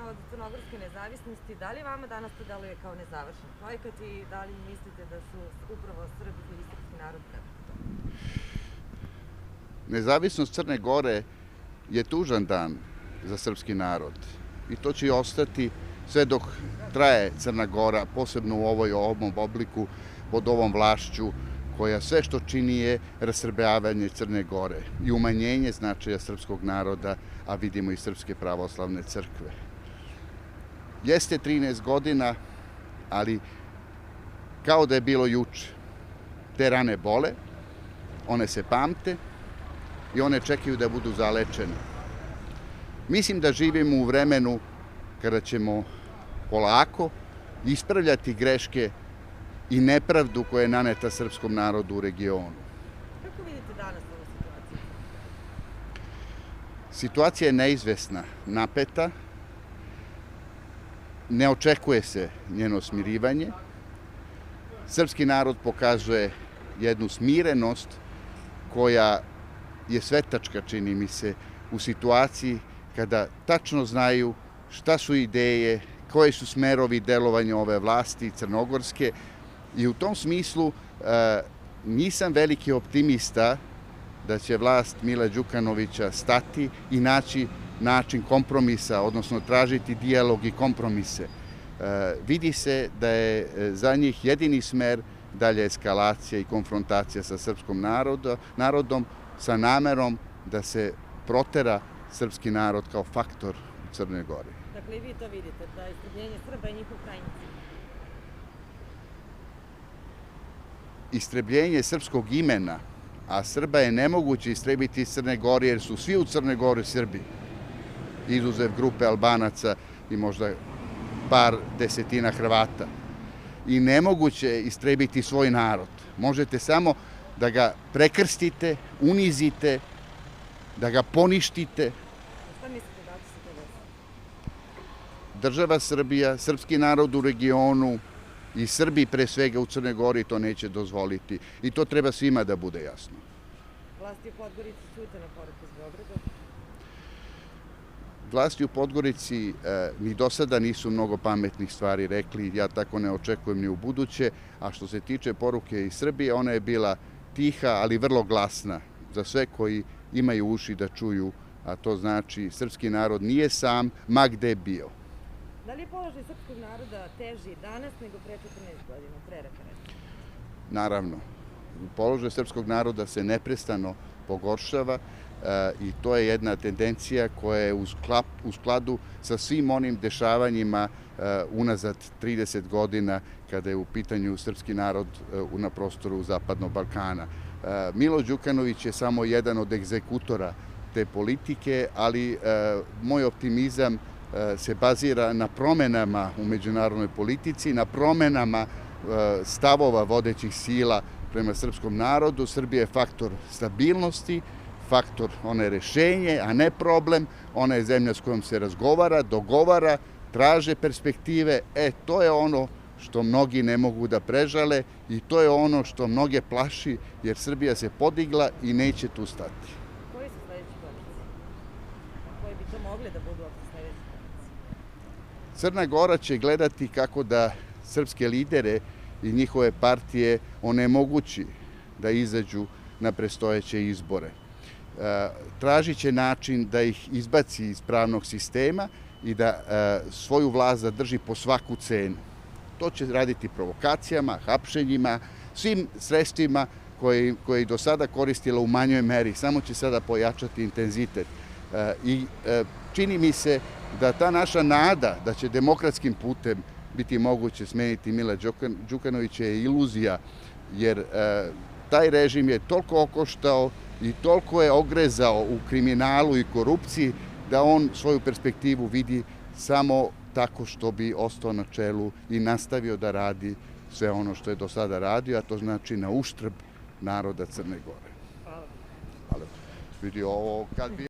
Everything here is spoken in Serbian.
od crnogorske nezavisnosti, da li vama danas to deluje kao nezavršen projekat i da li mislite da su upravo Srbi i srpski narod predali to? Nezavisnost Crne Gore je tužan dan za srpski narod i to će i ostati sve dok traje Crna Gora, posebno u ovom obliku, pod ovom vlašću koja sve što čini je rasrbljavanje Crne Gore i umanjenje značaja srpskog naroda, a vidimo i Srpske pravoslavne crkve. Jeste 13 godina, ali kao da je bilo juče. Te rane bole, one se pamte i one čekaju da budu zalečene. Mislim da živimo u vremenu kada ćemo polako ispravljati greške i nepravdu koja je naneta srpskom narodu u regionu. Kako vidite danas ovu situaciju? Situacija je neizvesna, napeta, ne očekuje se njeno smirivanje. Srpski narod pokazuje jednu smirenost koja je svetačka, čini mi se, u situaciji kada tačno znaju šta su ideje, koji su smerovi delovanja ove vlasti crnogorske. I u tom smislu nisam veliki optimista da će vlast Mila Đukanovića stati i naći način kompromisa, odnosno tražiti dijalog i kompromise. Vidi se da je za njih jedini smer dalje eskalacija i konfrontacija sa srpskom narodom sa namerom da se protera srpski narod kao faktor u Crnoj Gori. Dakle, i vi to vidite, da je istrebljenje Srba i njihov krajnji cilj. Istrebljenje srpskog imena, a Srba je nemoguće istrebiti iz Crne Gore jer su svi u Crnoj Gori Srbi, izuzev grupe Albanaca i možda par desetina Hrvata. I nemoguće je istrebiti svoj narod. Možete samo da ga prekrstite, unizite, da ga poništite. Šta mislite da će se to desiti? Država Srbija, srpski narod u regionu i Srbi pre svega u Crnoj Gori to neće dozvoliti. I to treba svima da bude jasno. Vlasti u Podgorici ćute na poruke iz Beograda? Vlasti u Podgorici ni do sada nisu mnogo pametnih stvari rekli, ja tako ne očekujem ni u buduće, a što se tiče poruke iz Srbije, ona je bila tiha, ali vrlo glasna za sve koji imaju uši da čuju, a to znači srpski narod nije sam, ma gde bio. Da li je položaj srpskog naroda teži danas nego pre 14 godina, pre referenduma? Naravno, položaj srpskog naroda se neprestano pogoršava i to je jedna tendencija koja je u skladu sa svim onim dešavanjima unazad 30 godina kada je u pitanju srpski narod na prostoru Zapadnog Balkana. Milo Đukanović je samo jedan od egzekutora te politike, ali moj optimizam se bazira na promenama u međunarodnoj politici, na promenama stavova vodećih sila prema srpskom narodu. Srbija je faktor stabilnosti, faktor, ona je rešenje, a ne problem. Ona je zemlja s kojom se razgovara, dogovara, traže perspektive. To je ono što mnogi ne mogu da prežale i to je ono što mnoge plaši, jer Srbija se podigla i neće tu stati. Koji su sledeći koraci? Koji bi to mogli da budu sledeći koraci? Crna Gora će gledati kako da srpske lidere i njihove partije onemogući da izađu na predstojeće izbore. Tražit će način da ih izbaci iz pravnog sistema i da svoju vlast zadrži po svaku cenu. To će raditi provokacijama, hapšenjima, svim sredstvima koje je do sada koristila u manjoj meri, samo će sada pojačati intenzitet. I čini mi se da ta naša nada da će demokratskim putem biti moguće smeniti Mila Đukanovića je iluzija, jer taj režim je toliko okoštao i toliko je ogrezao u kriminalu i korupciji da on svoju perspektivu vidi samo tako što bi ostao na čelu i nastavio da radi sve ono što je do sada radio, a to znači na uštrb naroda Crne Gore. Hvala. Vidi ovo kad bi